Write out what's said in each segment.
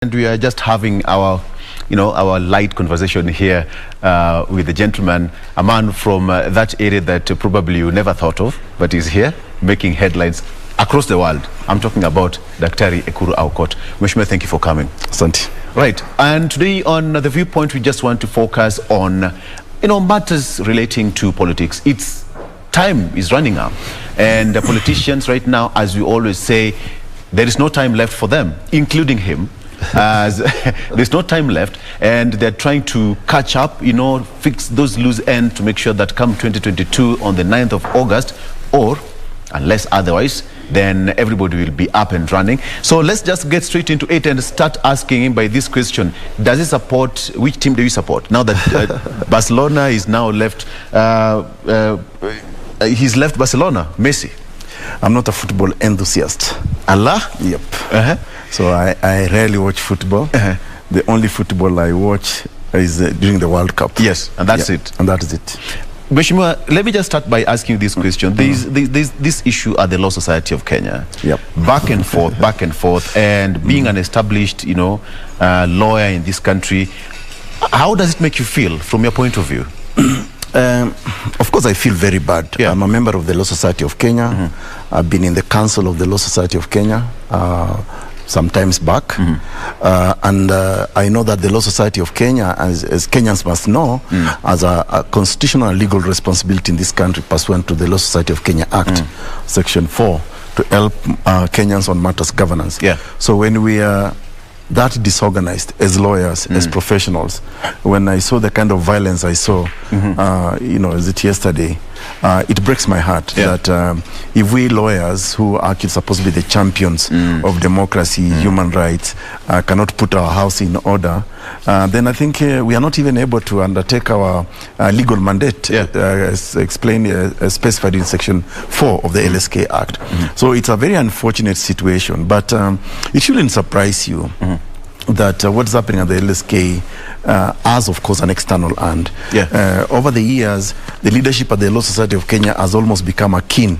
And we are just having our, our light conversation here with the gentleman, a man from that area that probably you never thought of, but is here making headlines across the world. I'm talking about Daktari Ekuru Aukot. Mheshimiwa, thank you for coming. Asante. Right, and today on The Viewpoint, we just want to focus on, matters relating to politics. It's time is running out, and the politicians right now, as we always say, there is no time left for them, including him. As there's no time left, and they're trying to catch up, fix those loose ends to make sure that come 2022 on the 9th of August, or unless otherwise, then everybody will be up and running. So let's just get straight into it and start asking him by this question. Does he support, which team do you support? Now that Barcelona is now left, he's left Barcelona, Messi. I'm not a football enthusiast. Allah? Yep. So I rarely watch football. The only football I watch is during the World Cup. Yes, and that's it. And that is it. Mheshimiwa, let me just start by asking you this question. This issue at the Law Society of Kenya. Yep. Back and forth, and being an established, lawyer in this country, how does it make you feel from your point of view? Of course, I feel very bad. Yeah. I'm a member of the Law Society of Kenya. I've been in the council of the Law Society of Kenya some times back. And I know that the Law Society of Kenya, as Kenyans must know, has a constitutional and legal responsibility in this country pursuant to the Law Society of Kenya Act, Section 4, to help Kenyans on matters governance. Yeah. So when we are that disorganized as lawyers, as professionals, when I saw the kind of violence I saw, is it yesterday, it breaks my heart that if we lawyers who are supposed to be the champions of democracy, human rights, cannot put our house in order, then I think we are not even able to undertake our legal mandate, as explained, specified in Section 4 of the LSK Act. So it's a very unfortunate situation, but it shouldn't surprise you that what's happening at the LSK has, of course, an external hand. Over the years, the leadership at the Law Society of Kenya has almost become akin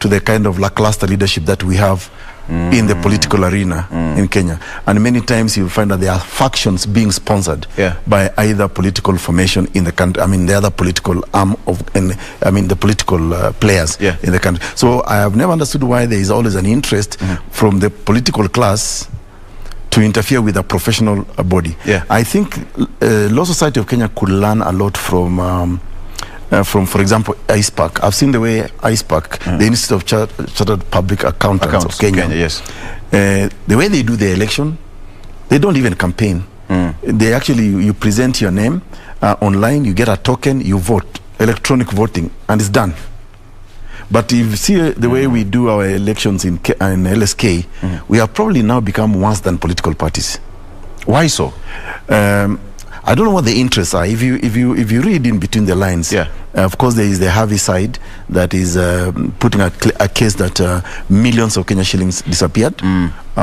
to the kind of lackluster leadership that we have in the political arena in Kenya. And many times you'll find that there are factions being sponsored by either political formation in the country, the other political arm of, the political players in the country. So I have never understood why there is always an interest from the political class to interfere with a professional body. I think Law Society of Kenya could learn a lot from, for example, ISPAC. I've seen the way ISPAC, the Institute of Chartered Public Accountants of Kenya, the way they do the election, they don't even campaign. They actually, you present your name online, you get a token, you vote, electronic voting, and it's done. But if you see the way we do our elections in LSK, we have probably now become worse than political parties. Why so? I don't know what the interests are. If you read in between the lines, of course there is the Harvey side that is putting a case that millions of Kenya shillings disappeared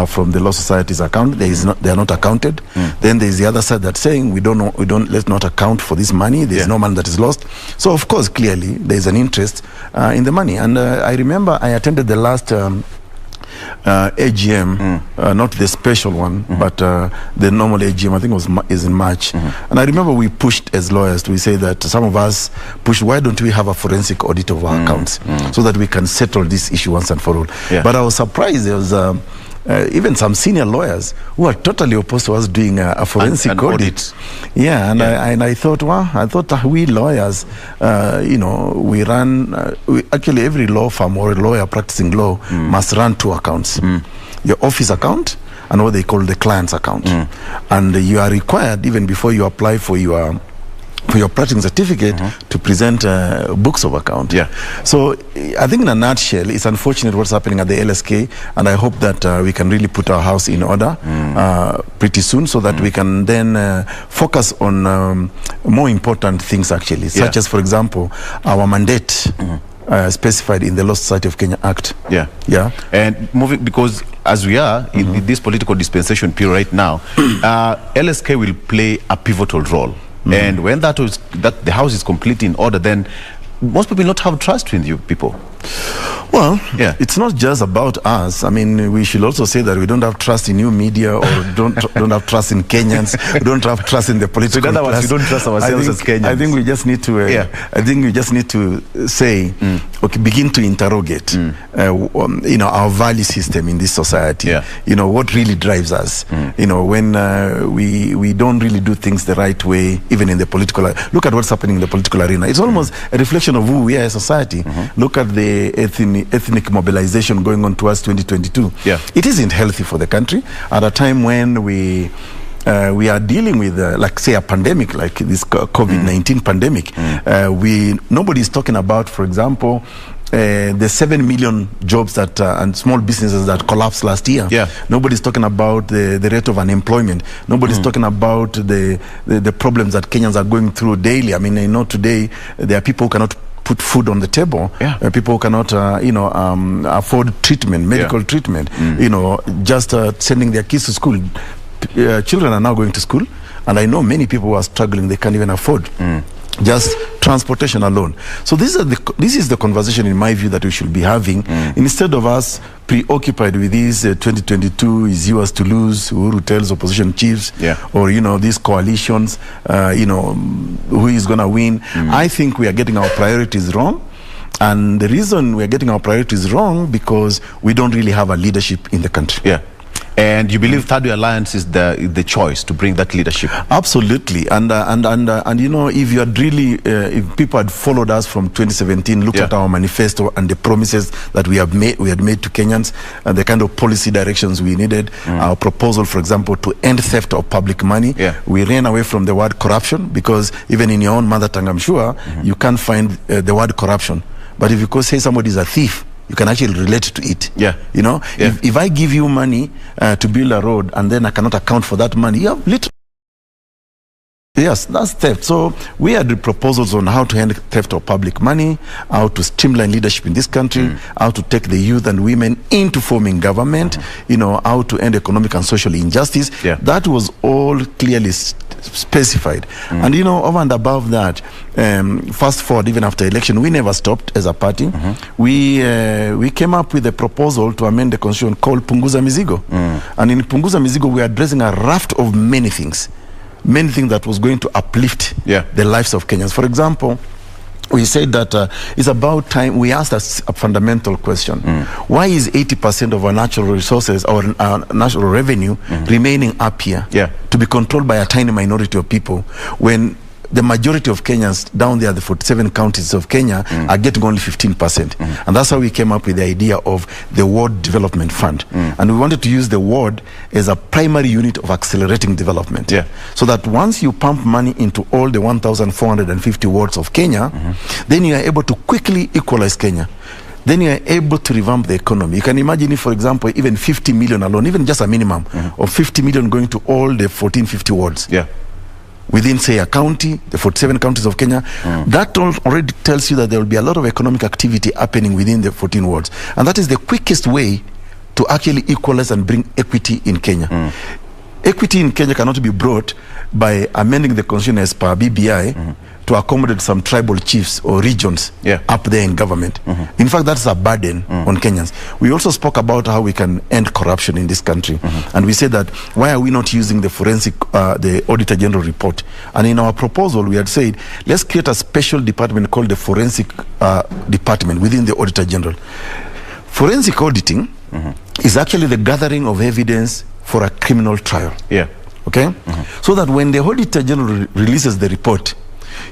from the Law Society's account. They are not accounted. Then there is the other side that's saying let's not account for this money. There is no money that is lost. So of course, clearly there is an interest in the money. And I remember I attended the last AGM, not the special one, but the normal AGM, I think it was in March. And I remember we pushed as lawyers, we say that some of us pushed, why don't we have a forensic audit of our accounts so that we can settle this issue once and for all. But I was surprised there was even some senior lawyers who are totally opposed to us doing a forensic audit. And I thought, we lawyers, we run, actually every law firm or a lawyer practicing law must run two accounts. Your office account and what they call the client's account. And you are required, even before you apply for your practicing certificate, to present books of account. So I think in a nutshell, it's unfortunate what's happening at the LSK, and I hope that we can really put our house in order pretty soon, so that we can then focus on more important things actually, such as, for example, our mandate specified in the Law Society of Kenya Act. And moving, because as we are in this political dispensation period right now, LSK will play a pivotal role. And when the house is completely in order, then most people not have trust in you people. Well, yeah, it's not just about us. I mean, we should also say that we don't have trust in new media, or don't have trust in Kenyans. We don't have trust in the political class. So in other words, we don't trust ourselves as Kenyans. I think we just need to. I think we just need to say, okay, begin to interrogate, you know, our value system in this society. Yeah. You know, what really drives us. You know, when we don't really do things the right way, even in the political. Look at what's happening in the political arena. It's almost a reflection of who we are as a society. Look at the ethnic mobilization going on towards 2022. Yeah. It isn't healthy for the country at a time when we are dealing with, like, say, a pandemic, like this COVID-19 pandemic. Nobody's talking about, for example, the 7 million jobs that and small businesses that collapsed last year. Yeah. Nobody's talking about the rate of unemployment. Nobody's talking about the problems that Kenyans are going through daily. I mean, I know today there are people who cannot put food on the table. People who cannot, afford treatment, medical treatment. You know, just sending their kids to school. Children are now going to school, and I know many people who are struggling. They can't even afford just transportation alone. So this is the conversation, in my view, that we should be having, instead of us preoccupied with these 2022 is yours to lose, Uhuru tells opposition chiefs, or, you know, these coalitions, you know, who is going to win. I think we are getting our priorities wrong. And the reason we are getting our priorities wrong, because we don't really have a leadership in the country. Yeah. And you believe Third Way Alliance is the choice to bring that leadership? Absolutely. And you know, if you had really, if people had followed us from 2017, looked at our manifesto and the promises that we had made to Kenyans, and the kind of policy directions we needed, our proposal, for example, to end theft of public money. We ran away from the word corruption, because even in your own mother tongue, I'm sure, you can't find the word corruption. But if you could say somebody is a thief, you can actually relate to it. You know, if I give you money to build a road, and then I cannot account for that money, you have literally. Yes, that's theft. So we had the proposals on how to end theft of public money, how to streamline leadership in this country, how to take the youth and women into forming government, you know, how to end economic and social injustice. That was all clearly specified. And, you know, over and above that, fast forward, even after election, we never stopped as a party. We came up with a proposal to amend the constitution called Punguza Mizigo. And in Punguza Mizigo, we are addressing a raft of many things that was going to uplift the lives of Kenyans. For example, we said that it's about time we asked us a fundamental question. Why is 80% of our natural resources, our national revenue, remaining up here to be controlled by a tiny minority of people, when the majority of Kenyans down there, the 47 counties of Kenya, are getting only 15%. And that's how we came up with the idea of the Ward Development Fund. And we wanted to use the ward as a primary unit of accelerating development. So that once you pump money into all the 1,450 wards of Kenya, then you are able to quickly equalize Kenya. Then you are able to revamp the economy. You can imagine if, for example, even 50 million alone, even just a minimum of 50 million going to all the 1,450 wards. Within, say, a county, the 47 counties of Kenya, that already tells you that there will be a lot of economic activity happening within the 14 wards. And that is the quickest way to actually equalize and bring equity in Kenya. Equity in Kenya cannot be brought by amending the constitution as per BBI to accommodate some tribal chiefs or regions up there in government. In fact, that's a burden on Kenyans. We also spoke about how we can end corruption in this country. And we said that, why are we not using the forensic, the Auditor General report? And in our proposal, we had said, let's create a special department called the Forensic Department within the Auditor General. Forensic auditing is actually the gathering of evidence for a criminal trial. Okay? So that when the Auditor General releases the report,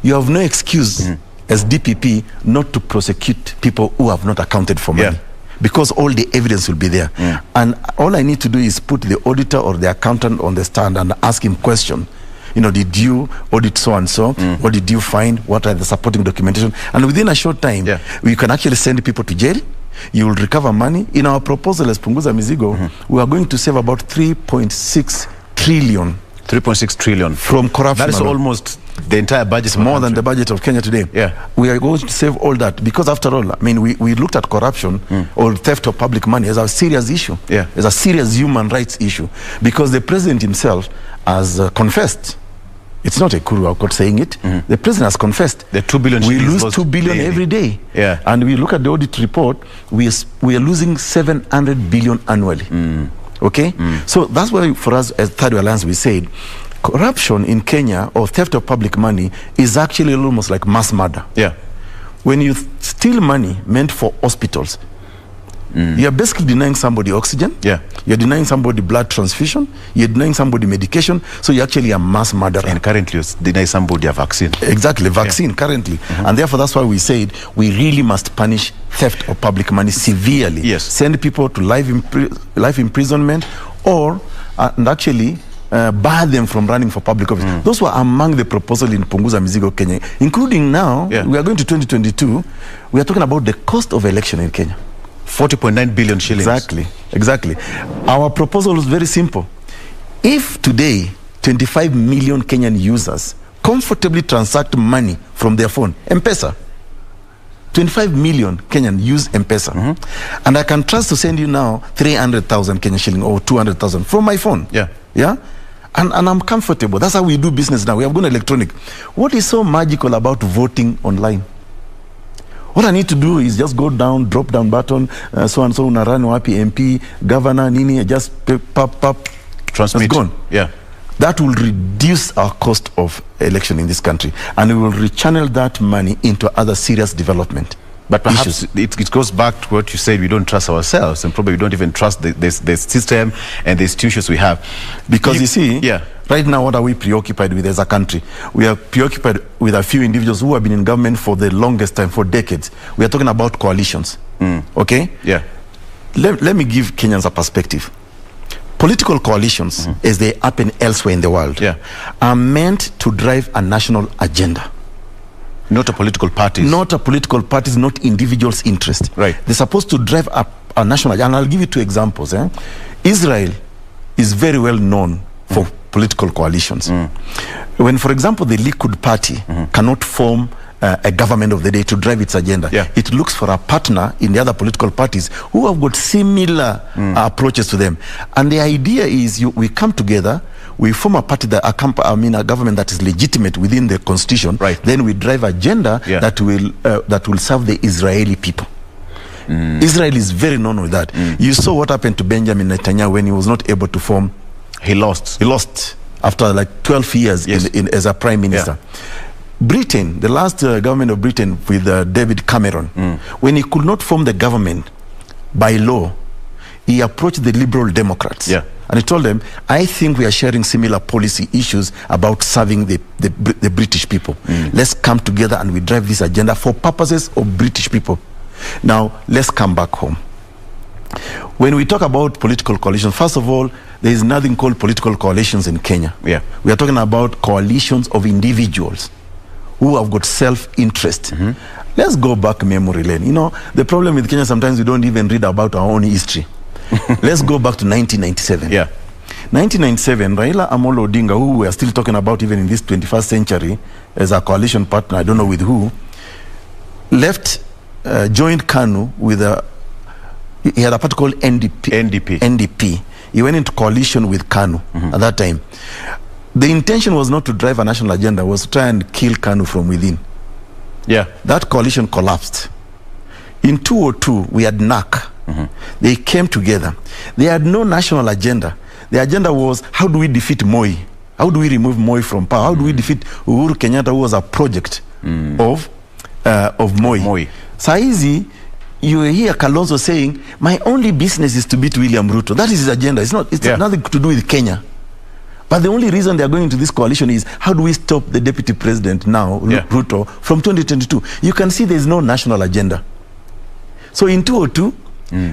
you have no excuse as DPP not to prosecute people who have not accounted for money, because all the evidence will be there. And all I need to do is put the auditor or the accountant on the stand and ask him question. You know, did you audit so and so? What did you find? What are the supporting documentation? And within a short time, we can actually send people to jail. You will recover money. In our proposal as Punguza Mizigo, we are going to save about 3.6 trillion. 3.6 trillion from corruption. That is almost the entire budget. More than the budget of Kenya today. We are going to save all that, because after all, I mean, we looked at corruption or theft of public money as a serious issue, as a serious human rights issue, because the president himself has confessed It's not Ekuru Aukot saying it. The president has confessed. The 2 billion we lose 2 billion every day. Yeah. And we look at the audit report, we are losing 700 billion annually. Okay? So that's why for us as Third Way Alliance we said, corruption in Kenya or theft of public money is actually almost like mass murder. Yeah. When you steal money meant for hospitals, you're basically denying somebody oxygen. Yeah. You're denying somebody blood transfusion. You're denying somebody medication. So you're actually a mass murderer. And currently you deny somebody a vaccine. Exactly, vaccine currently. And therefore that's why we said we really must punish theft of public money severely. Yes. Send people to life imprisonment or and actually bar them from running for public office. Those were among the proposals in Punguza Mizigo Kenya, including now, we are going to 2022, we are talking about the cost of election in Kenya. 40.9 billion shillings. Exactly. Our proposal is very simple. If today 25 million Kenyan users comfortably transact money from their phone, MPESA, 25 million Kenyan use MPESA, and I can trust to send you now 300,000 Kenyan shilling or 200,000 from my phone. Yeah. And I'm comfortable. That's how we do business now. We have gone electronic. What is so magical about voting online? What I need to do is just go down, drop down button, so and so, unarani wapi, MP, governor, nini, just pop, transmit. It's gone. Yeah. That will reduce our cost of election in this country, and we will rechannel that money into other serious development. But perhaps it goes back to what you said, we don't trust ourselves, and probably we don't even trust the system and the institutions we have. Because you see, right now, what are we preoccupied with as a country? We are preoccupied with a few individuals who have been in government for the longest time, for decades. We are talking about coalitions. Okay? Yeah. Let me give Kenyans a perspective. Political coalitions, as they happen elsewhere in the world, are meant to drive a national agenda. Not a political parties. Not a political parties, not individuals' interest. Right. They're supposed to drive a national agenda. And I'll give you two examples. Israel is very well known for political coalitions. When, for example, the Likud party cannot form a government of the day to drive its agenda, it looks for a partner in the other political parties who have got similar approaches to them. And the idea is we come together, we form a party that a government that is legitimate within the constitution. Right. Then we drive agenda that will serve the Israeli people. Israel is very known with that. You saw what happened to Benjamin Netanyahu when he was not able to form. He lost after like 12 years as a prime minister. Britain, the last government of Britain with David Cameron, when he could not form the government by law, he approached the Liberal Democrats. And he told them, I think we are sharing similar policy issues about serving the British people. Let's come together and we drive this agenda for purposes of British people. Now, let's come back home. When we talk about political coalitions, first of all, there is nothing called political coalitions in Kenya. We are talking about coalitions of individuals who have got self-interest. Let's go back memory lane. You know, the problem with Kenya, sometimes we don't even read about our own history. Let's go back to 1997. 1997, Raila Amolo Odinga, who we are still talking about even in this 21st century as a coalition partner, I don't know with who, joined KANU with he had a party called NDP. He went into coalition with KANU at that time. The intention was not to drive a national agenda, was to try and kill KANU from within. That coalition collapsed. In 2002, we had NAC. They came together. They had no national agenda. The agenda was, how do we defeat Moi? How do we remove Moi from power? How do we defeat Uhuru Kenyatta, who was a project of Moi? Saizi, you hear Kalonzo saying, my only business is to beat William Ruto. That is his agenda. It's nothing to do with Kenya. But the only reason they are going into this coalition is, how do we stop the deputy president now, Ruto, from 2022? You can see there is no national agenda. So in 2002,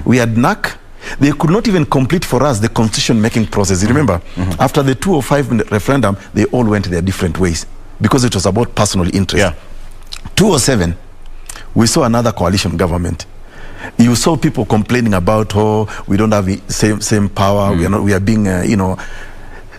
we had NAC. They could not even complete for us the constitution-making process. You remember, after the 2005 referendum, they all went their different ways because it was about personal interest. 2007, we saw another coalition government. You saw people complaining about, we don't have the same power. We are being,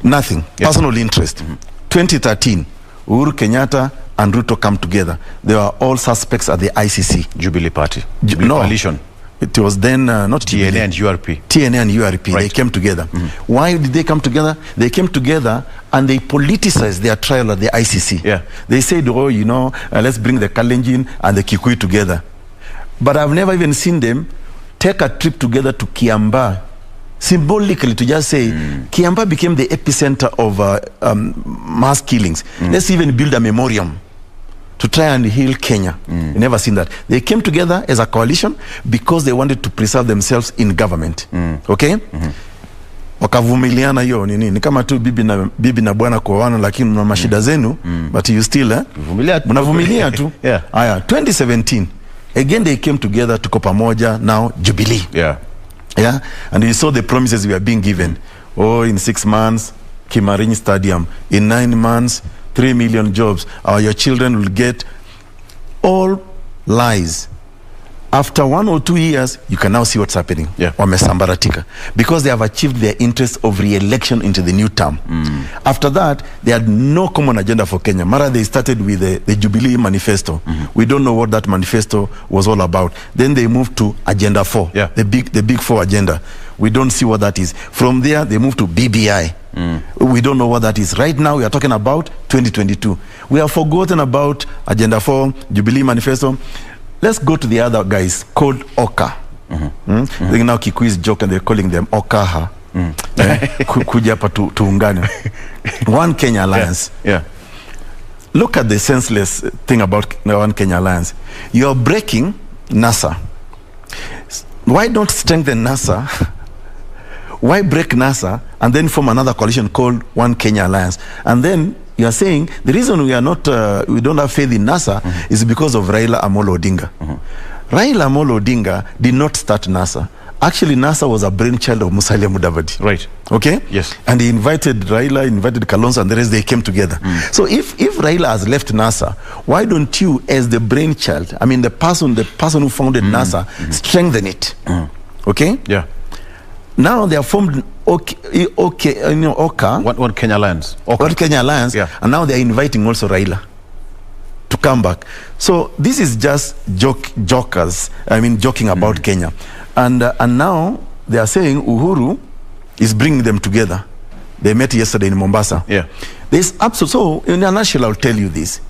nothing. Personal interest. 2013, Uhuru Kenyatta and Ruto come together. They were all suspects at the ICC. Jubilee Party. Jubilee Coalition. it was then not TNA and URP. TNA and URP, Right. they came together. Why did they come together? They came together and they politicized their trial at the ICC. Yeah. They said, oh, you know, let's bring the Kalenjin and the Kikuyu together. But I've never even seen them take a trip together to Kiambaa, symbolically to just say, Kiambaa became the epicenter of mass killings. Let's even build a memoriam to try and heal Kenya. You never seen that. They came together as a coalition because they wanted to preserve themselves in government. Okay? Wakavumiliana hiyo ni kama tu bibi na bwana kuoana lakini mna mashida zenu, but you still mnavumilia tu. Yeah. Aya, 2017 again they came together, tuko pamoja, now Jubilee. Yeah. Yeah, and you saw the promises we are being given. Oh, in 6 months, Kimarini Stadium. In 9 months, 3 million jobs. Your children will get. All lies. After 1 or 2 years, you can now see what's happening. Yeah. Wamesambaratika. Because they have achieved their interest of re-election into the new term. After that, they had no common agenda for Kenya. Mara, they started with the Jubilee Manifesto. We don't know what that manifesto was all about. Then they moved to Agenda 4, Yeah. the big 4 agenda. We don't see what that is. From there, they moved to BBI. We don't know what that is. Right now, we are talking about 2022. We have forgotten about Agenda 4, Jubilee Manifesto. Let's go to the other guys called Oka. They now Kikui's joke and they're calling them Okaha. Kuja hapa tuungane. One Kenya Alliance. Yeah. Look at the senseless thing about One Kenya Alliance. You're breaking NASA. Why don't strengthen NASA? Why break NASA and then form another coalition called One Kenya Alliance? And then you are saying the reason we are not, we don't have faith in NASA is because of Raila Amolo Odinga. Raila Amolo Odinga did not start NASA. Actually, NASA was a brainchild of Musalia Mudavadi. Right. Okay? Yes. And he invited Raila, invited Kalonzo, and the rest, they came together. So if Raila has left NASA, why don't you, as the brainchild, I mean the person who founded NASA, strengthen it? Okay? Yeah. Now they have formed Oka. One Kenya Alliance. One Kenya Alliance. Yeah. And now they are inviting also Raila to come back. So this is just jokers. I mean, joking about Kenya. And now they are saying Uhuru is bringing them together. They met yesterday in Mombasa. Yeah. There's so in a nutshell, I'll tell you this.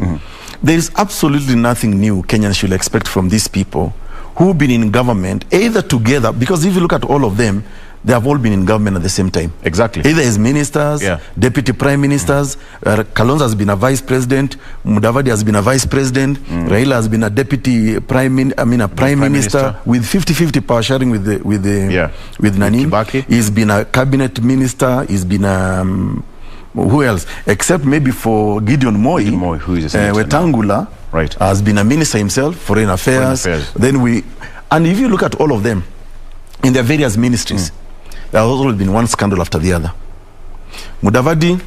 There is absolutely nothing new Kenyans should expect from these people who've been in government, either together, because if you look at all of them, they have all been in government at the same time. Exactly. Either as ministers, deputy prime ministers. Kalonzo has been a vice president. Mudavadi has been a vice president. Raila has been a deputy prime minister with 50-50 power sharing with Nani. Kibaki. He's been a cabinet minister. He's been who else? Except maybe for Gideon Moi, who is a senator Wetangula, right, has been a minister himself, foreign affairs. Then and if you look at all of them in their various ministries, there has always been one scandal after the other. Mudavadi,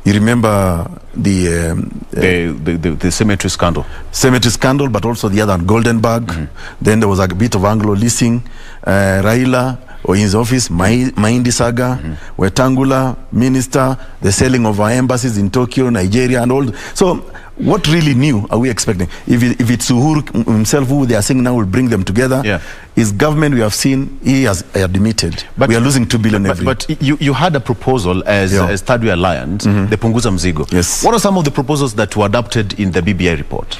you remember the cemetery scandal. Cemetery scandal, but also the other one, Goldenberg. Then there was a bit of Anglo leasing. Raila, or in his office, Mahindi Saga, Wetangula, minister, the selling of our embassies in Tokyo, Nigeria, and all. So what really new are we expecting? If it's Uhuru himself who they are saying now will bring them together, his government we have seen, he has admitted. But we are losing 2 billion every year. But you had a proposal as Third Way Alliance, the Punguza Mzigo. Yes. What are some of the proposals that were adopted in the BBI report?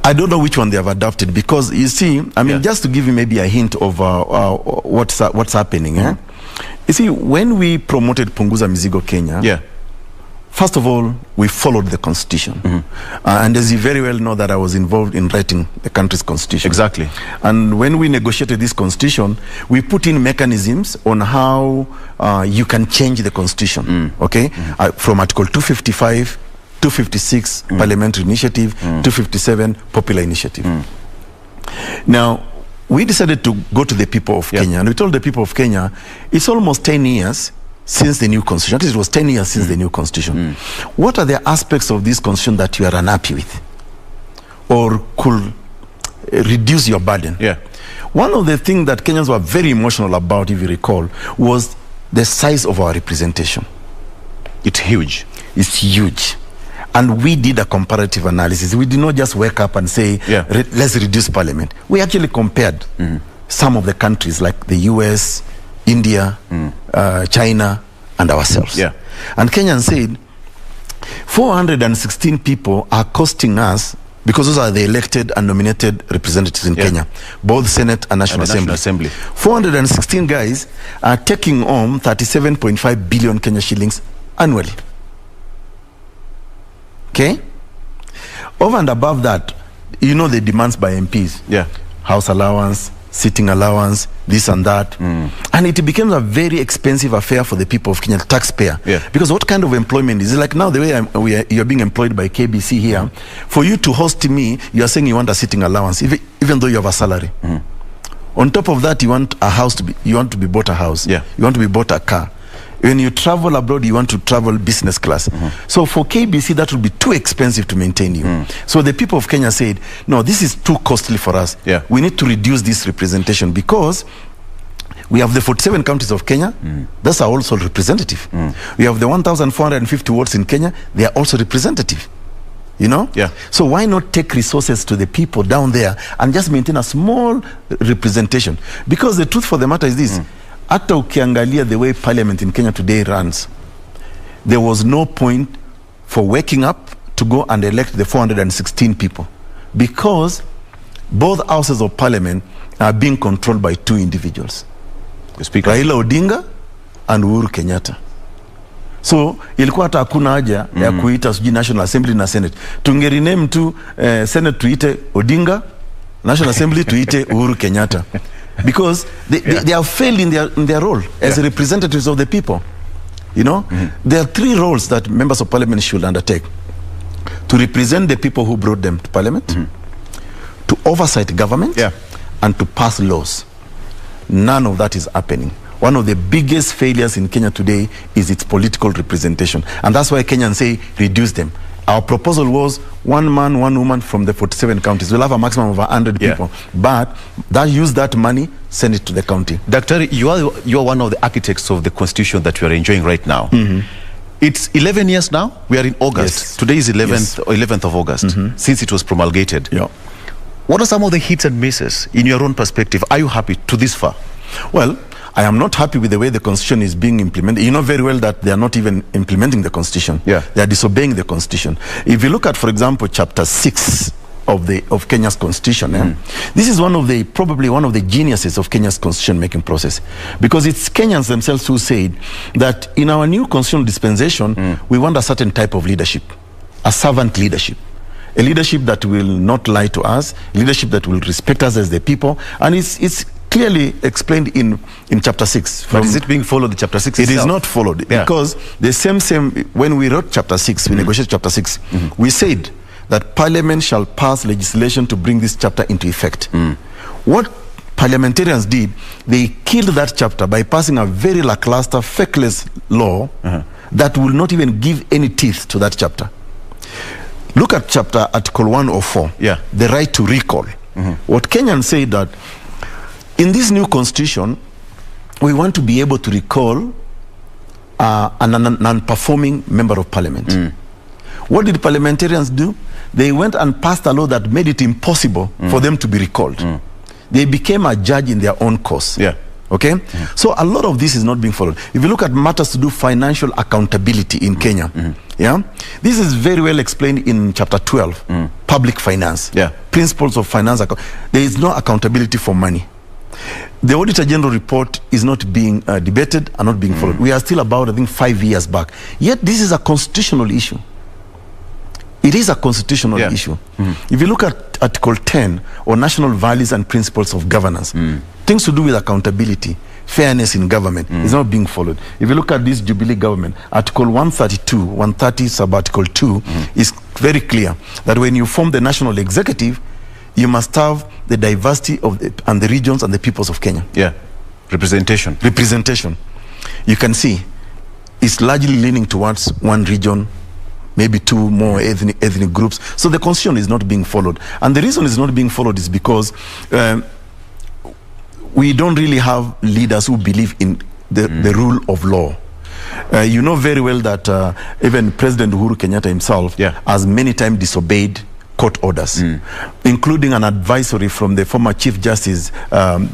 I don't know which one they have adopted, because you see, I mean, just to give you maybe a hint of what's happening. You see, when we promoted Punguza Mzigo Kenya, first of all, we followed the constitution. And as you very well know that I was involved in writing the country's constitution. Exactly. And when we negotiated this constitution, we put in mechanisms on how you can change the constitution, okay? From Article 255, 256, Parliamentary Initiative, 257, Popular Initiative. Now, we decided to go to the people of Kenya, and we told the people of Kenya, it's almost 10 years since the new constitution. At least it was 10 years since the new constitution. What are the aspects of this constitution that you are unhappy with or could reduce your burden? One of the things that Kenyans were very emotional about, if you recall, was the size of our representation. It's huge. It's huge. And we did a comparative analysis. We did not just wake up and say, let's reduce parliament. We actually compared some of the countries like the US, India, China, and ourselves. Yeah. And Kenyans said, 416 people are costing us, because those are the elected and nominated representatives in Kenya, both Senate and National Assembly. 416 guys are taking home 37.5 billion Kenya shillings annually. Okay? Over and above that, you know the demands by MPs. Yeah. House allowance, sitting allowance, this and that. And it became a very expensive affair for the people of Kenya, the taxpayer. Yeah. Because what kind of employment is it? Like now, the way you're being employed by KBC here, for you to host me, you're saying you want a sitting allowance, even though you have a salary. On top of that, you want a house you want to be bought a house. Yeah. You want to be bought a car. When you travel abroad, you want to travel business class. So for KBC, that would be too expensive to maintain you. So the people of Kenya said, no, this is too costly for us. Yeah. We need to reduce this representation, because we have the 47 counties of Kenya. Those are also representative. We have the 1,450 wards in Kenya. They are also representative. You know? Yeah. So why not take resources to the people down there and just maintain a small representation? Because the truth for the matter is this. Hata ukiangalia the way parliament in Kenya today runs, there was no point for waking up to go and elect the 416 people, because both houses of parliament are being controlled by two individuals, the Speaker Raila Odinga and Uhuru Kenyatta. So ilikuwa hata hakuna haja ya kuita sijui National Assembly na Senate. Tungerename tu Senate tuite Odinga, National Assembly tuite Uhuru Kenyatta. Because they have failed in their role as representatives of the people. You know, there are three roles that members of parliament should undertake: to represent the people who brought them to parliament, to oversight government, and to pass laws. None of that is happening. One of the biggest failures in Kenya today is its political representation, and that's why Kenyans say reduce them. Our proposal was 1 man, 1 woman from the 47 counties. We'll have a maximum of 100 people. But use that money, send it to the county. Dr. You are one of the architects of the constitution that we are enjoying right now. It's 11 years now. We are in August. Yes. Today is 11th of August, since it was promulgated. Yeah. What are some of the hits and misses in your own perspective? Are you happy to this far? Well, I am not happy with the way the constitution is being implemented. You know very well that they are not even implementing the constitution. Yeah. They are disobeying the constitution. If you look at, for example, chapter 6 of Kenya's constitution, this is probably one of the geniuses of Kenya's constitution making process, because it's Kenyans themselves who said that in our new constitutional dispensation, we want a certain type of leadership, a servant leadership. A leadership that will not lie to us, leadership that will respect us as the people, and it's clearly explained in chapter 6. But is it being followed, the chapter 6 itself? It is not followed, because the same when we wrote chapter 6, we negotiated chapter 6, we said that parliament shall pass legislation to bring this chapter into effect. What parliamentarians did, they killed that chapter by passing a very lackluster, fakeless law that will not even give any teeth to that chapter. Look at Article 104, the right to recall. What Kenyans say that in this new constitution, we want to be able to recall a non-performing member of parliament. What did parliamentarians do? They went and passed a law that made it impossible for them to be recalled. They became a judge in their own cause. Okay? So a lot of this is not being followed. If you look at matters to do financial accountability in Kenya, this is very well explained in chapter 12, public finance, principles of finance. There is no accountability for money. The Auditor General report is not being debated and not being followed. We are still about, I think, 5 years back. Yet this is a constitutional issue. It is a constitutional issue. If you look at Article 10, or national values and principles of governance, things to do with accountability, fairness in government, is not being followed. If you look at this Jubilee government, Article 130 sub-Article 2 is very clear that when you form the national executive, you must have the diversity of and the regions and the peoples of Kenya. Representation. You can see it's largely leaning towards one region, maybe two more ethnic groups. So the constitution is not being followed. And the reason it's not being followed is because we don't really have leaders who believe in the rule of law. You know very well that even President Uhuru Kenyatta himself has many times disobeyed court orders, including an advisory from the former Chief Justice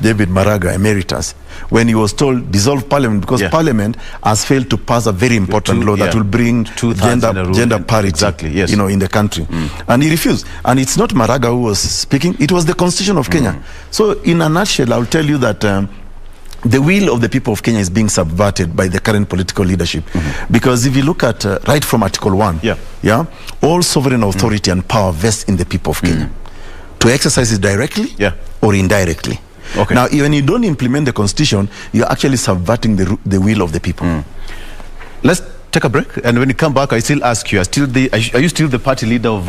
David Maraga, Emeritus, when he was told dissolve Parliament because Parliament has failed to pass a very important law that will bring gender parity, in the country. And he refused. And it's not Maraga who was speaking; it was the Constitution of Kenya. So, in a nutshell, I'll tell you that the will of the people of Kenya is being subverted by the current political leadership. Because if you look at right from Article 1, all sovereign authority and power vests in the people of Kenya to exercise it directly or indirectly. Now, when you don't implement the Constitution, you're actually subverting the will of the people. Let's take a break, and when you come back, I still ask you: are you still the party leader of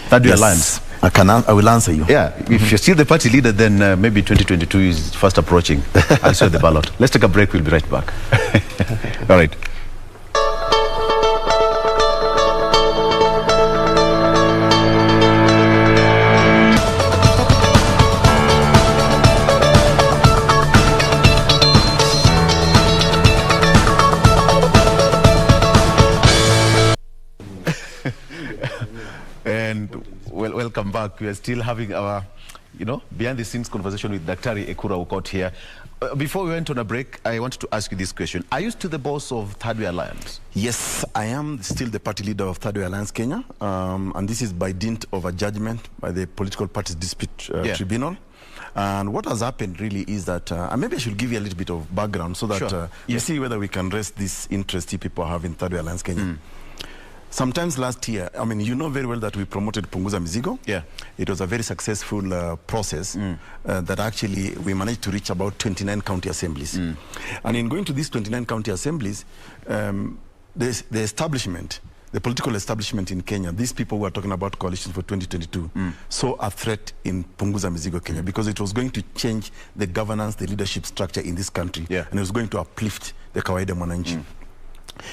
Third Way Alliance? I will answer you. Yeah, if you're still the party leader, then maybe 2022 is fast approaching. I'll show the ballot. Let's take a break. We'll be right back. All right. And welcome back. We are still having our, behind-the-scenes conversation with Daktari Ekuru Aukot here. Before we went on a break, I wanted to ask you this question. Are you still the boss of Third Way Alliance? Yes, I am still the party leader of Third Way Alliance Kenya. And this is by dint of a judgment by the Political Parties Dispute Tribunal. And what has happened really is that, and maybe I should give you a little bit of background so that you see whether we can rest this interest people have in Third Way Alliance Kenya. Sometimes last year, you know very well that we promoted Punguza Mizigo. Yeah. It was a very successful process that actually we managed to reach about 29 county assemblies. And in going to these 29 county assemblies, the establishment, the political establishment in Kenya, these people who are talking about coalitions for 2022, saw a threat in Punguza Mizigo Kenya because it was going to change the governance, the leadership structure in this country. And it was going to uplift the kawaida mwananchi.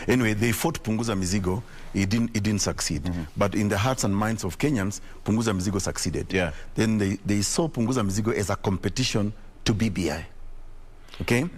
Anyway, they fought Punguza Mizigo. It didn't succeed. But in the hearts and minds of Kenyans, Punguza Mizigo succeeded. Then they saw Punguza Mizigo as a competition to BBI. Okay?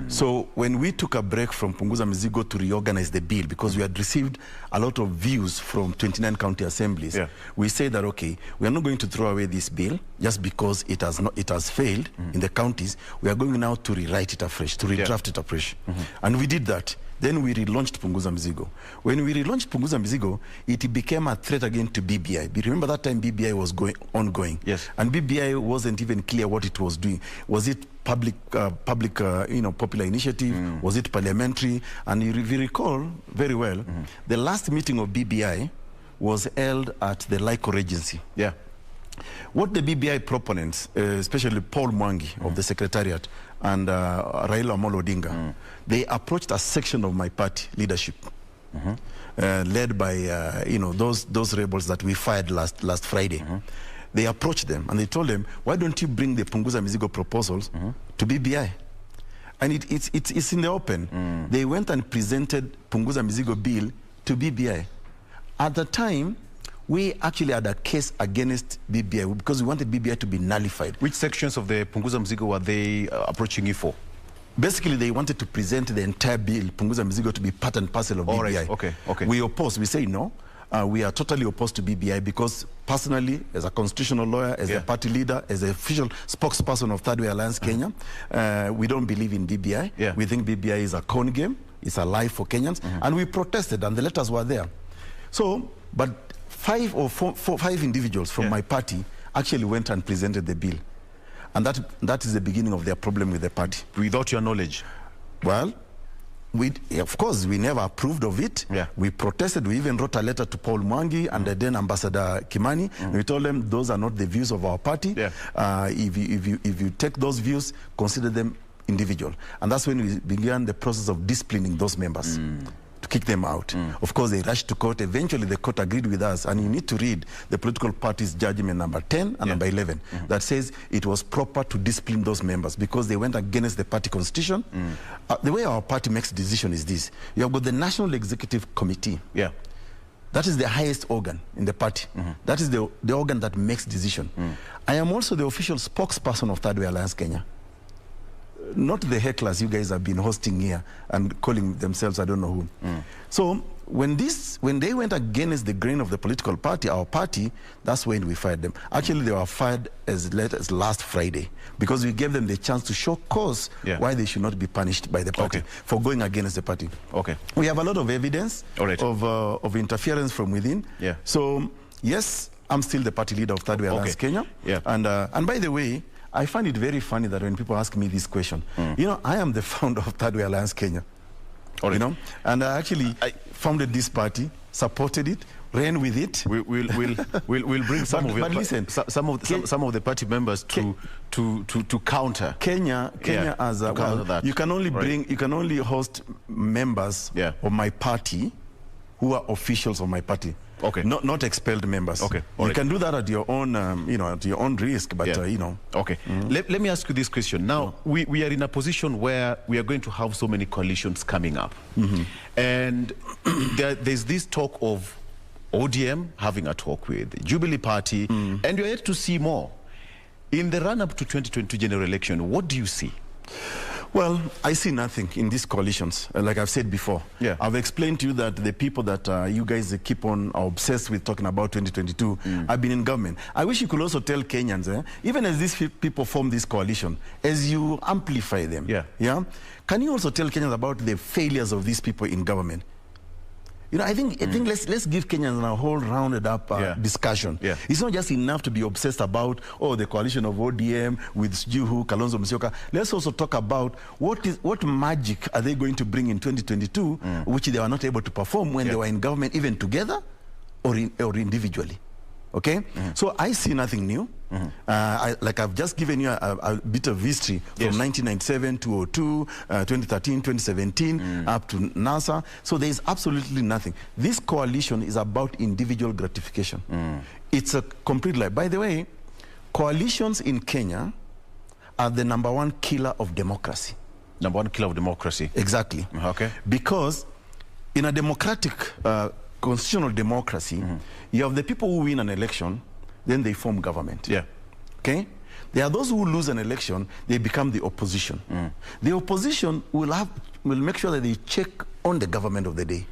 So when we took a break from Punguza Mizigo to reorganize the bill, because we had received a lot of views from 29 county assemblies, we said that, okay, we are not going to throw away this bill just because it has failed in the counties. We are going now to rewrite it afresh, to redraft it afresh. And we did that. Then we relaunched Punguza Mizigo. When we relaunched Punguza Mizigo, it became a threat again to BBI. But remember that time BBI was ongoing. Yes. And BBI wasn't even clear what it was doing. Was it public, popular initiative? Was it parliamentary? And if you recall very well, the last meeting of BBI was held at the Lyco Regency. Yeah. What the BBI proponents, especially Paul Mwangi of the Secretariat and Raila Amolo Odinga, they approached a section of my party leadership, led by those rebels that we fired last Friday. They approached them and they told them, why don't you bring the Punguza Mizigo proposals to BBI? And it's in the open. They went and presented Punguza Mizigo bill to BBI. At the time, we actually had a case against BBI because we wanted BBI to be nullified. Which sections of the Punguza Mizigo were they approaching you for? Basically, they wanted to present the entire bill, Punguza Mizigo, to be part and parcel of BBI. Okay. We opposed. We say no. We are totally opposed to BBI because personally, as a constitutional lawyer, as a party leader, as an official spokesperson of Third Way Alliance Kenya, we don't believe in BBI. We think BBI is a con game. It's a lie for Kenyans. And we protested, and the letters were there. So, but five individuals from my party actually went and presented the bill. And that is the beginning of their problem with the party. Without your knowledge? Well, of course, we never approved of it. We protested. We even wrote a letter to Paul Mwangi and then Ambassador Kimani. We told them those are not the views of our party. If you take those views, consider them individual. And that's when we began the process of disciplining those members. To kick them out. Of course, they rushed to court. Eventually, the court agreed with us. And you need to read the political party's judgment number 10 and number 11 that says it was proper to discipline those members because they went against the party constitution. The way our party makes decision is this. You have got the National Executive Committee. That is the highest organ in the party. That is the organ that makes decision. I am also the official spokesperson of Third Way Alliance Kenya. Not the hecklers you guys have been hosting here and calling themselves I don't know who. So when they went against the grain of the political party, our party, that's when we fired them. Actually, they were fired as late as last Friday because we gave them the chance to show cause why they should not be punished by the party for going against the party. Okay. We have a lot of evidence of interference from within. Yeah. So, yes, I'm still the party leader of Third Way Alliance Kenya. Yeah. And by the way, I find it very funny that when people ask me this question, you know, I am the founder of Third Way Alliance Kenya. You know, and I actually founded this party, supported it, ran with it. We'll bring some of your, listen, some of the party members to counter Kenya as a, well, you can only bring, you can only host members of my party who are officials of my party. Okay. Not expelled members. Okay. You can do that at your own, you know, at your own risk. But you know. Okay. Let me ask you this question. Now we are in a position where we are going to have so many coalitions coming up, and there's this talk of ODM having a talk with the Jubilee Party, and you're yet to see more. In the run-up to 2022 general election, what do you see? Well, I see nothing in these coalitions, like I've said before. Yeah. I've explained to you that the people that you guys keep on are obsessed with talking about 2022 have been in government. I wish you could also tell Kenyans, even as these people form this coalition, as you amplify them, can you also tell Kenyans about the failures of these people in government? You know, I think let's give Kenyans a whole rounded up discussion. Yeah. It's not just enough to be obsessed about the coalition of ODM with Juhu, Kalonzo Musyoka. Let's also talk about what magic are they going to bring in 2022, which they were not able to perform when they were in government, even together or individually. Okay, so I see nothing new. Like I've just given you a bit of history from 1997, 2002, 2013, 2017, up to NASA. So there is absolutely nothing. This coalition is about individual gratification. It's a complete lie. By the way, coalitions in Kenya are the #1 killer of democracy. #1 killer of democracy. Exactly. Okay. Because in a democratic constitutional democracy, you have the people who win an election, then they form government. Yeah. Okay? There are those who lose an election, they become the opposition. The opposition will make sure that they check on the government of the day.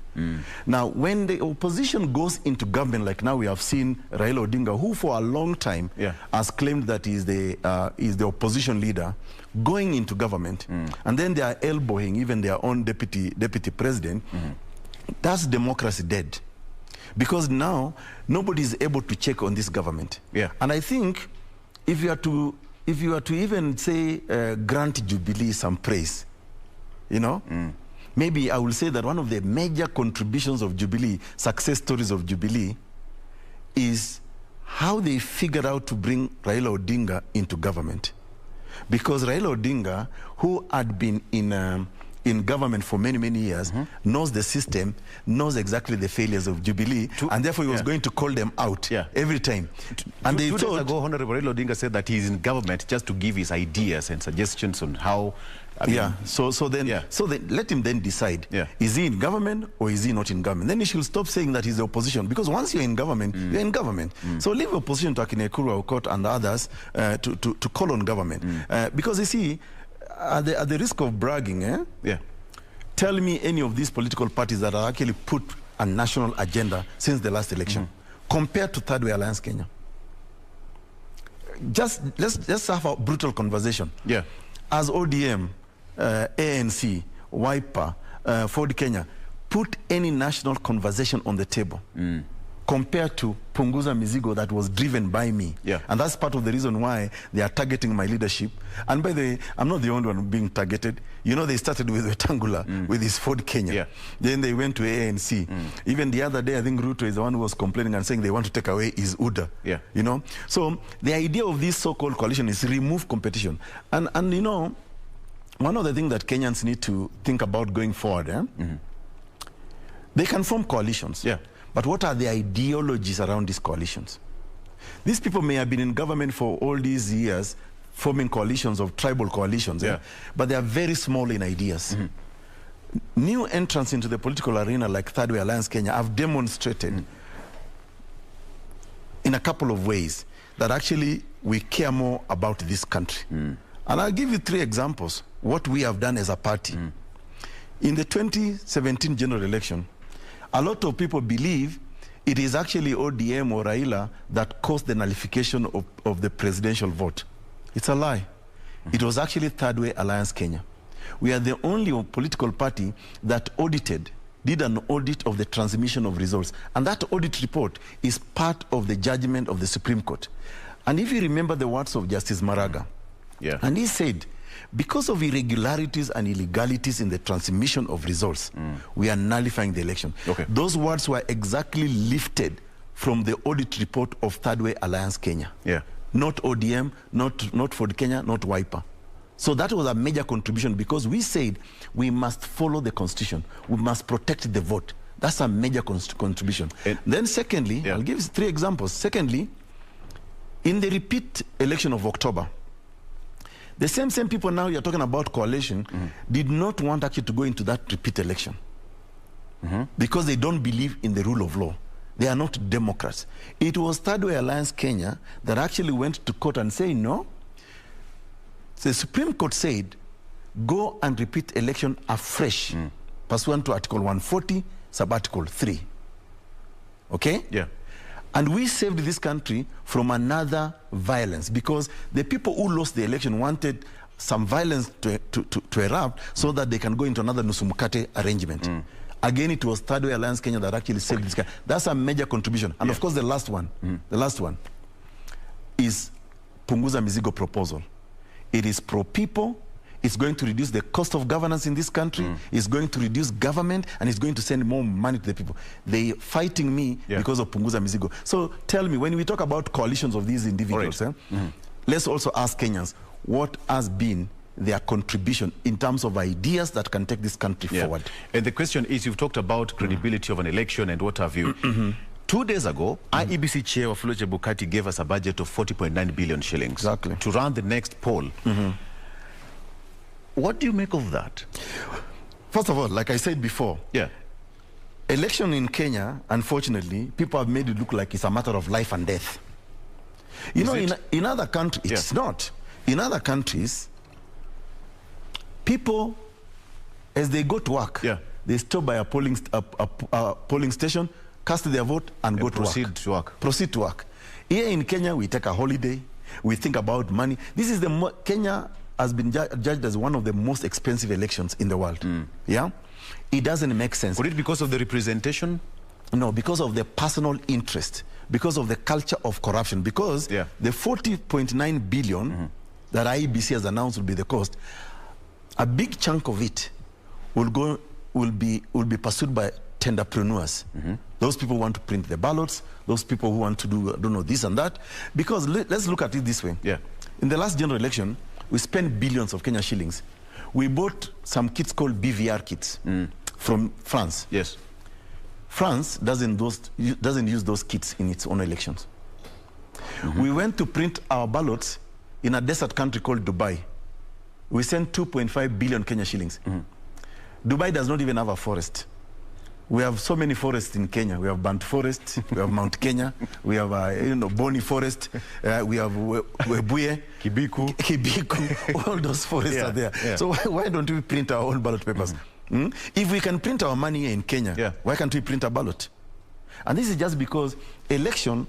Now, when the opposition goes into government, like now we have seen Raila Odinga, who for a long time has claimed that he is the opposition leader, going into government, and then they are elbowing even their own deputy president. That's democracy dead, because now nobody is able to check on this government. Yeah. And I think if you are to even say grant Jubilee some praise, you know, maybe I will say that one of the major contributions of Jubilee, success stories of Jubilee, is how they figured out to bring Raila Odinga into government. Because Raila Odinga, who had been in government for many years, knows the system, knows exactly the failures of Jubilee, and therefore he was going to call them out every time. And they 2 days ago, Honorable Raila Odinga said that he's in government just to give his ideas and suggestions on how. I mean, so then let him then decide: is he in government or is he not in government? Then he should stop saying that he's the opposition, because once you're in government, you're in government. So leave opposition to Ekuru Aukot and others to call on government, because you see, at the risk of bragging, tell me any of these political parties that have actually put a national agenda since the last election, compared to Third Way Alliance Kenya. Let's have a brutal conversation. Yeah. As ODM, ANC, Wiper, Ford Kenya, put any national conversation on the table, compared to Punguza Mizigo that was driven by me. Yeah. And that's part of the reason why they are targeting my leadership. And by the way, I'm not the only one being targeted. You know, they started with Wetangula, with his Ford Kenya. Yeah. Then they went to ANC. Even the other day, I think Ruto is the one who was complaining and saying they want to take away his UDA. Yeah. You know? So the idea of this so-called coalition is remove competition. And you know, one of the things that Kenyans need to think about going forward, they can form coalitions. Yeah. But what are the ideologies around these coalitions? These people may have been in government for all these years, forming coalitions of tribal coalitions, but they are very small in ideas. New entrants into the political arena like Third Way Alliance Kenya have demonstrated in a couple of ways that actually we care more about this country. And I'll give you 3 examples, what we have done as a party. In the 2017 general election, a lot of people believe it is actually ODM or Raila that caused the nullification of the presidential vote. It's a lie. It was actually Third Way Alliance Kenya. We are the only political party that did an audit of the transmission of results. And that audit report is part of the judgment of the Supreme Court. And if you remember the words of Justice Maraga, and he said, because of irregularities and illegalities in the transmission of results, we are nullifying the election. Those words were exactly lifted from the audit report of Third Way Alliance Kenya. Not ODM, not Ford Kenya, not Wiper. So that was a major contribution, because we said we must follow the constitution. We must protect the vote. That's a major contribution. And then secondly, I'll give you 3 examples. Secondly, in the repeat election of October, the same people now you're talking about coalition did not want actually to go into that repeat election because they don't believe in the rule of law. They are not Democrats. It was Third Way Alliance Kenya that actually went to court and said, no. The Supreme Court said, go and repeat election afresh, pursuant to Article 140, sub-Article 3. Okay? And we saved this country from another violence, because the people who lost the election wanted some violence to erupt so that they can go into another Nusumukate arrangement. Again, it was Third Way Alliance Kenya that actually saved this guy. That's a major contribution. And of course, the last one is Punguza Mizigo proposal. It is pro-people. It's going to reduce the cost of governance in this country. It's going to reduce government, and it's going to send more money to the people. They're fighting me because of Punguza Mizigo. So tell me, when we talk about coalitions of these individuals, let's also ask Kenyans, what has been their contribution in terms of ideas that can take this country forward? And the question is, you've talked about credibility of an election and what have you. 2 days ago, IEBC Chair of Oloo Chebukati gave us a budget of 40.9 billion shillings to run the next poll. What do you make of that? First of all, like I said before, election in Kenya, unfortunately, people have made it look like it's a matter of life and death. You know, in other countries, it's not. In other countries, people, as they go to work, they stop by a polling station, cast their vote, and go to work. Proceed to work. Here in Kenya, we take a holiday. We think about money. This is Kenya has been judged as one of the most expensive elections in the world. It doesn't make sense. Would it be because of the representation? No, because of the personal interest, because of the culture of corruption, because the 40.9 billion that IEBC has announced will be the cost, a big chunk of it will be pursued by tenderpreneurs. Those people who want to print the ballots, those people who want to do, I don't know, this and that. Because let's look at it this way. In the last general election, we spent billions of Kenya shillings. We bought some kits called BVR kits from France. France doesn't use those kits in its own elections. We went to print our ballots in a desert country called Dubai. We sent 2.5 billion Kenya shillings. Dubai does not even have a forest. We have so many forests in Kenya. We have Bant Forest, we have Mount Kenya, we have Boni Forest, we have Webuye, Kibiku, all those forests are there. So why don't we print our own ballot papers? If we can print our money here in Kenya, why can't we print a ballot? And this is just because election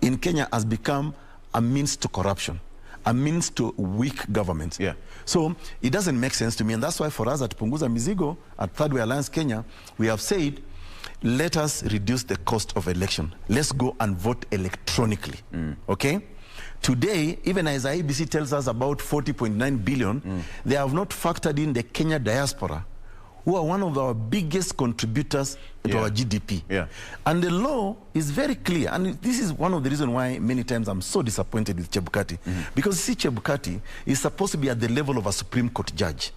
in Kenya has become a means to corruption, a means to weak government. So it doesn't make sense to me, and that's why for us at Punguza Mizigo, at Third Way Alliance Kenya, we have said, let us reduce the cost of election. Let's go and vote electronically. Okay? Today, even as IEBC tells us about 40.9 billion, they have not factored in the Kenya diaspora, who are one of our biggest contributors to our GDP. And the law is very clear. And this is one of the reasons why many times I'm so disappointed with Chebukati. Because see, Chebukati is supposed to be at the level of a Supreme Court judge.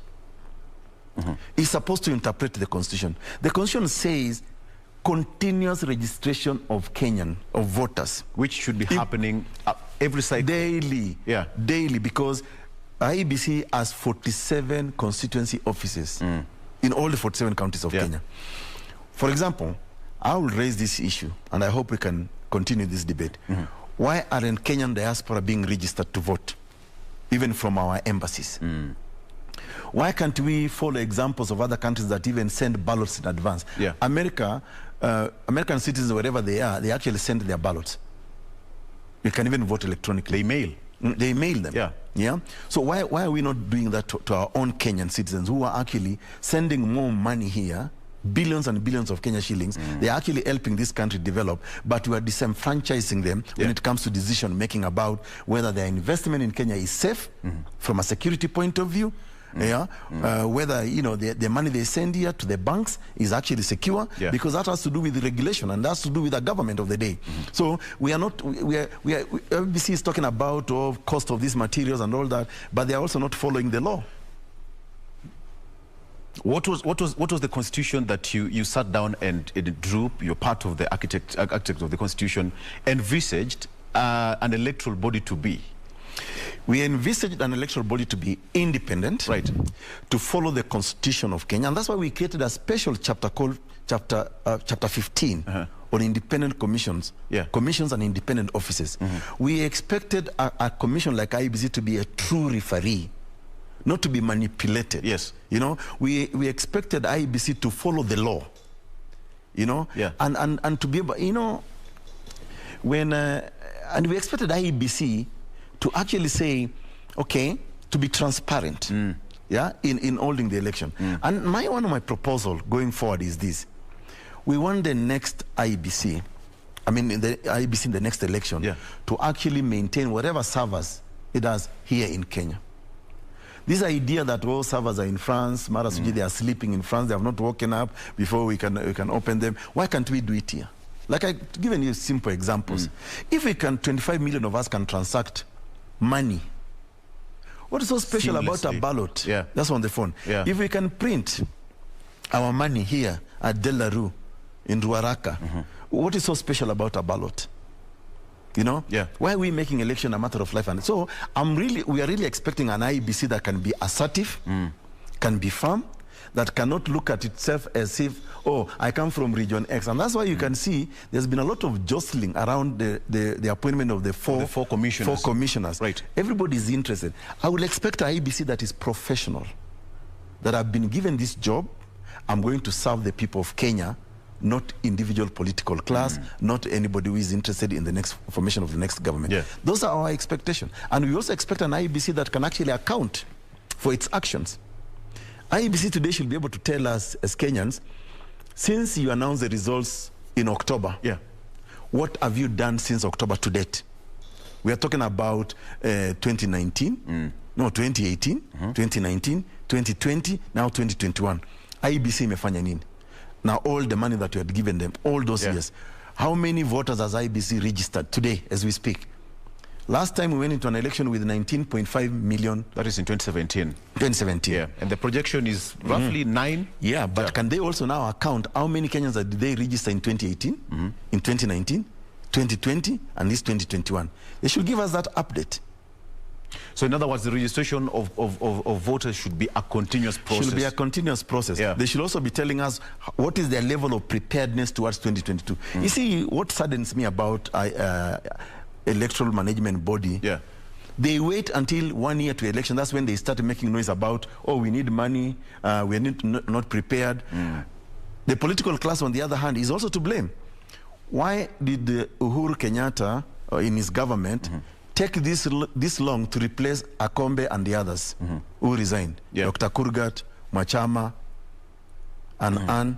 He's supposed to interpret the Constitution. The Constitution says continuous registration of voters. Which should be happening every cycle. Daily. Daily, because IEBC has 47 constituency offices in all the 47 counties of Kenya. For example, I will raise this issue, and I hope we can continue this debate. Why aren't Kenyan diaspora being registered to vote, even from our embassies? Why can't we follow examples of other countries that even send ballots in advance? Yeah. American citizens, wherever they are, they actually send their ballots. You can even vote electronically. They mail. They mail them. Yeah. Yeah. So why are we not doing that to our own Kenyan citizens who are actually sending more money here, billions and billions of Kenya shillings? They are actually helping this country develop, but we are disenfranchising them when it comes to decision making about whether their investment in Kenya is safe from a security point of view. Whether the money they send here to the banks is actually secure, because that has to do with the regulation and that has to do with the government of the day. So we are not, IEBC is talking about cost of these materials and all that, but they are also not following the law. What was the constitution that you sat down and drew? You're part of the architect of the constitution, envisaged an electoral body to be? We envisaged an electoral body to be independent, right, to follow the constitution of Kenya, and that's why we created a special chapter called chapter 15 on independent commissions, commissions and independent offices. We expected a commission like IEBC to be a true referee, not to be manipulated. Yes, we expected IEBC to follow the law, and to be able, and we expected IEBC to actually say, okay, to be transparent, in holding the election. And one of my proposal going forward is this: we want the next IEBC, the IEBC in the next election, to actually maintain whatever servers it has here in Kenya. This idea that all servers are in France, they are sleeping in France, they have not woken up before we can open them. Why can't we do it here? Like I've given you simple examples. If we can, 25 million of us can transact money, what is so special about a ballot? That's on the phone. If we can print our money here at Delarue in Ruaraka, what is so special about a ballot? Why are we making election a matter of life? And so we are really expecting an IEBC that can be assertive, can be firm, that cannot look at itself as if, oh, I come from region X. And that's why you can see there's been a lot of jostling around the appointment of the four commissioners. Right. Everybody is interested. I will expect an IEBC that is professional, that I've been given this job, I'm going to serve the people of Kenya, not individual political class, not anybody who is interested in the next formation of the next government. Those are our expectations. And we also expect an IEBC that can actually account for its actions. IEBC today should be able to tell us as Kenyans, since you announced the results in October, what have you done since October to date? We are talking about 2019, 2018, 2019, 2020, now 2021. IEBC imefanya nini? Now all the money that you had given them, all those years, how many voters has IEBC registered today as we speak? Last time we went into an election with 19.5 million. That is in 2017. 2017. And the projection is roughly 9. But can they also now account how many Kenyans did they register in 2018, in 2019, 2020, and this 2021? They should give us that update. So in other words, the registration of voters should be a continuous process. Should be a continuous process. They should also be telling us what is their level of preparedness towards 2022. You see, what saddens me about electoral management body, they wait until 1 year to election. That's when they start making noise about, oh, we need money, we are not prepared. The political class, on the other hand, is also to blame. Why did Uhuru Kenyatta in his government take this long to replace Akombe and the others who resigned? Dr. Kurgat, Machama, and Ann.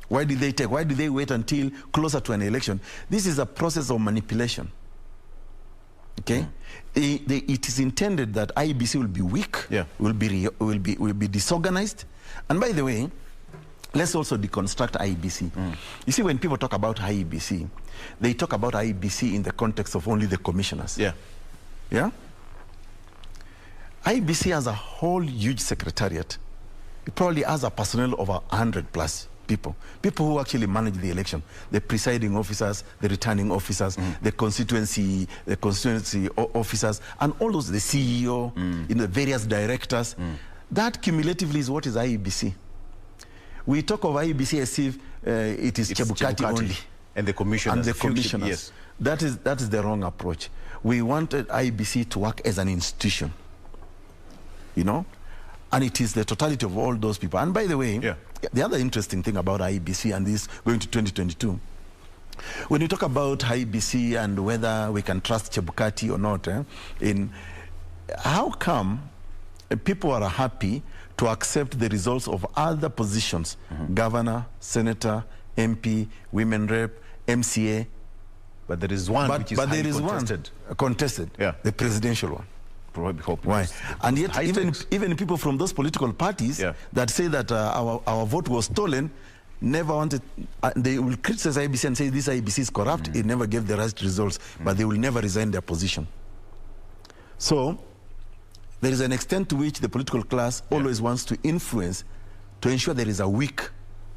Why did they wait until closer to an election? This is a process of manipulation. Okay, it is intended that IEBC will be weak, will be disorganized. And by the way, let's also deconstruct IEBC. You see, when people talk about IEBC, they talk about IEBC in the context of only the commissioners. IEBC has a whole huge secretariat. It probably has a personnel of 100+ people who actually manage the election, the presiding officers, the returning officers, the constituency officers, and all those, the CEO, the various directors. That cumulatively is what is IEBC. We talk of IEBC as if it is Chebukati only. And the commissioners. Yes. That is the wrong approach. We wanted IEBC to work as an institution. And it is the totality of all those people. And by the way, the other interesting thing about IEBC and this going to 2022, when you talk about IEBC and whether we can trust Chebukati or not, how come people are happy to accept the results of other positions, governor, senator, MP, women rep, MCA, but there is one which is contested, the presidential one. Why? And yet even people from those political parties that say that our vote was stolen never wanted, they will criticize IEBC and say this IEBC is corrupt, it never gave the right results, but they will never resign their position. So there is an extent to which the political class always wants to influence to ensure there is a weak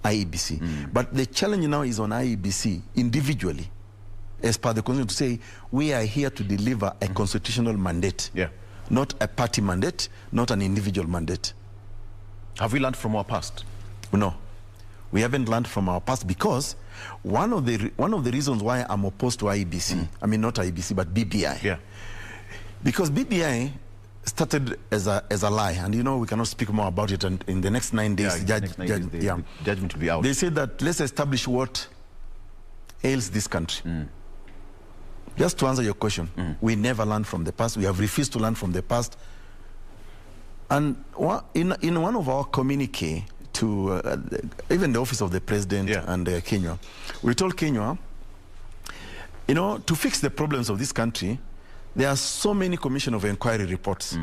IEBC. But the challenge now is on IEBC individually, as per the Constitution, to say we are here to deliver a constitutional mandate, not a party mandate, not an individual mandate. Have we learned from our past? No, we haven't learned from our past, because one of the reasons why I'm opposed to IEBC, I mean not IEBC but BBI, because BBI started as a lie, and you know we cannot speak more about it. And in the next 9 days, the judgment will be out. They said that let's establish what ails this country. Just to answer your question, we never learned from the past. We have refused to learn from the past. And in one of our communique to even the office of the president and Kenya, we told Kenya, you know, to fix the problems of this country, there are so many commission of inquiry reports.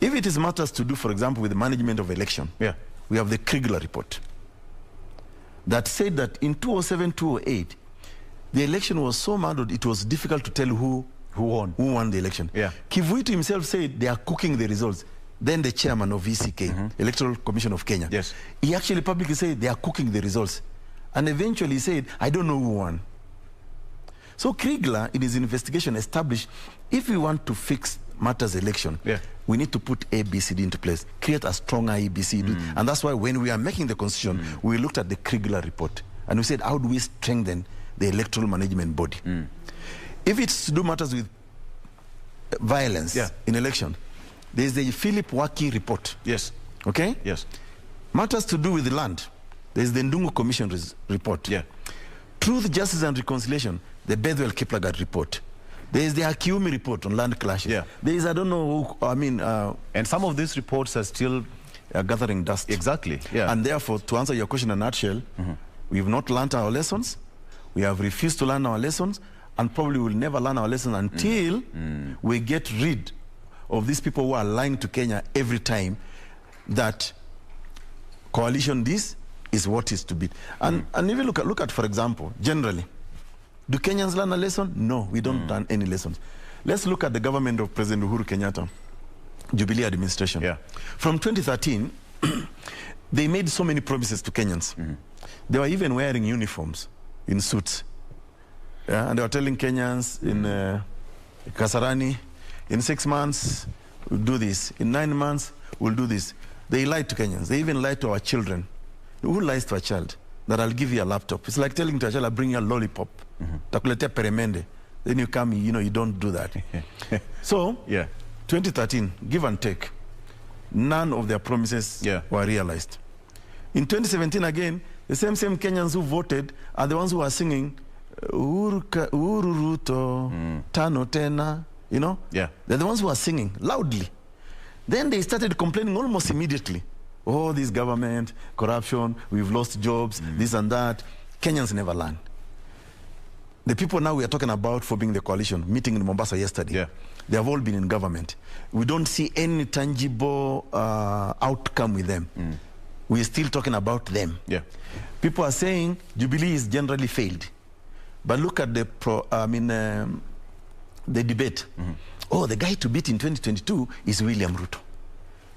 If it is matters to do, for example, with the management of election, we have the Kriegler report that said that in 2007, 2008, the election was so muddled, it was difficult to tell who won the election. Kivuitu himself said they are cooking the results. Then the chairman of ECK, Electoral Commission of Kenya, he actually publicly said they are cooking the results. And eventually he said, I don't know who won. So Kriegler, in his investigation, established if we want to fix matters election, we need to put ABCD into place, create a strong IEBC. And that's why when we are making the constitution, we looked at the Kriegler report. And we said, how do we strengthen the electoral management body? If it's to do matters with violence in election, there's the Philip Waki report. Okay? Matters to do with the land, there's the Ndungu Commission report. Truth, Justice and Reconciliation, the Bethwell Kiplagat report. There is the Akiumi report on land clashes. There is, I don't know who, I mean... and some of these reports are still... gathering dust. Exactly, And therefore, to answer your question in a nutshell, we have not learned our lessons. We have refused to learn our lessons, and probably will never learn our lessons until we get rid of these people who are lying to Kenya every time that coalition this is what is to be. And if you look at, for example, generally, do Kenyans learn a lesson? No, we don't learn any lessons. Let's look at the government of President Uhuru Kenyatta, Jubilee administration. From 2013, they made so many promises to Kenyans. They were even wearing uniforms in suits. And they were telling Kenyans in Kasarani, in 6 months, we'll do this. In 9 months, we'll do this. They lied to Kenyans. They even lied to our children. Who lies to a child? That I'll give you a laptop. It's like telling to a child, I'll bring you a lollipop. Takuletea peremende. Then you come, you know, you don't do that. So, 2013, give and take, none of their promises were realized. In 2017 again, the same Kenyans who voted are the ones who are singing Uhuru Ruto, Tano Tena, you know? They're the ones who are singing loudly. Then they started complaining almost immediately. Oh, this government, corruption, we've lost jobs, this and that. Kenyans never learn. The people now we are talking about forming the coalition, meeting in Mombasa yesterday, they have all been in government. We don't see any tangible outcome with them. We're still talking about them. People are saying Jubilee is generally failed. But look at the debate. Oh, the guy to beat in 2022 is William Ruto.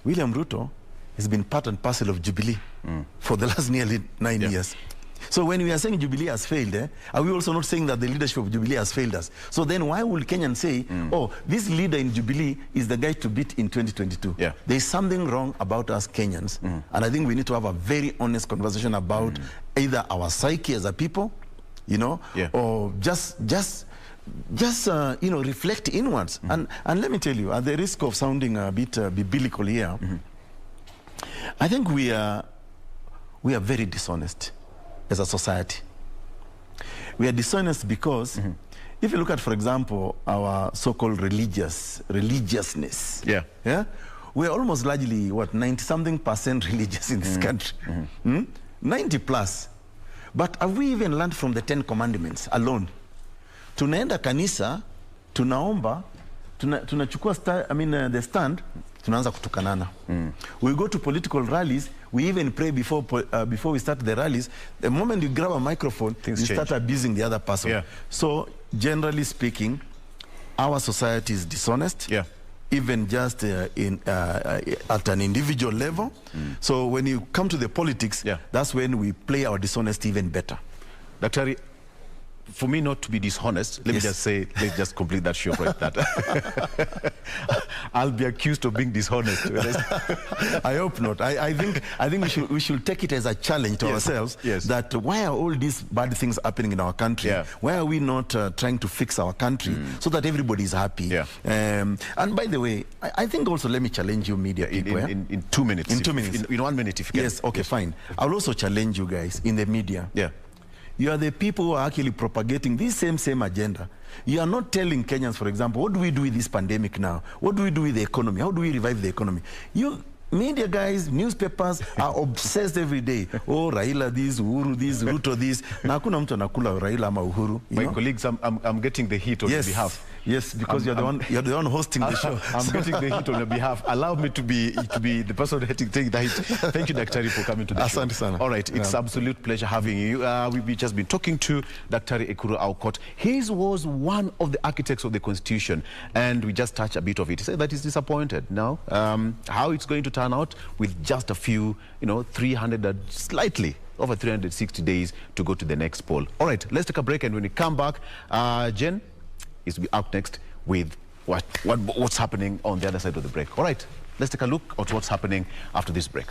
William Ruto has been part and parcel of Jubilee for the last nearly 9 years. So when we are saying Jubilee has failed, are we also not saying that the leadership of Jubilee has failed us? So then why will Kenyans say, oh, this leader in Jubilee is the guy to beat in 2022? There is something wrong about us Kenyans. And I think we need to have a very honest conversation about either our psyche as a people, you know, or just you know, reflect inwards. And let me tell you, at the risk of sounding a bit biblical here, I think we are very dishonest as a society. We are dishonest because if you look at, for example, our so-called religiousness, we're almost largely, 90-something% religious in this country. 90 plus. But have we even learned from the 10 commandments alone? Tunaenda kanisa, tunaomba, tunachukua the stand, tunaanza kutukanana. We go to political rallies, we even pray before we start the rallies. The moment you grab a microphone, you start abusing the other person. So, generally speaking, our society is dishonest. Even just at an individual level. So when you come to the politics, that's when we play our dishonesty even better. Dr. For me not to be dishonest, let me just say, let's just complete that show right that. I'll be accused of being dishonest. I hope not. I think we should take it as a challenge to ourselves that why are all these bad things happening in our country? Why are we not trying to fix our country so that everybody is happy? And by the way, I think also, let me challenge you media people. In 2 minutes. In 2 minutes. In 1 minute if you can. Yes, okay, fine. I'll also challenge you guys in the media. You are the people who are actually propagating this same agenda. You are not telling Kenyans, for example, what do we do with this pandemic now? What do we do with the economy? How do we revive the economy? You media guys, newspapers are obsessed every day. Oh, Raila this, Uhuru this, Ruto this. Na hakuna mtu anakula Raila ama Uhuru. My colleagues, I'm getting the heat on your behalf. Yes, because you're the one hosting the show. I'm getting the heat on your behalf. Allow me to be the person taking the heat. Thank you, Dr. for coming to the show. Asante sana. All right, it's absolute pleasure having you. We've just been talking to Dr. Ekuru Aukot. He was one of the architects of the Constitution, and we just touched a bit of it. He said that he's disappointed now. How it's going to turn out with just a few, 300, slightly over 360 days to go to the next poll. All right, let's take a break, and when we come back, Jen is to be up next with what's happening on the other side of the break. All right, let's take a look at what's happening after this break.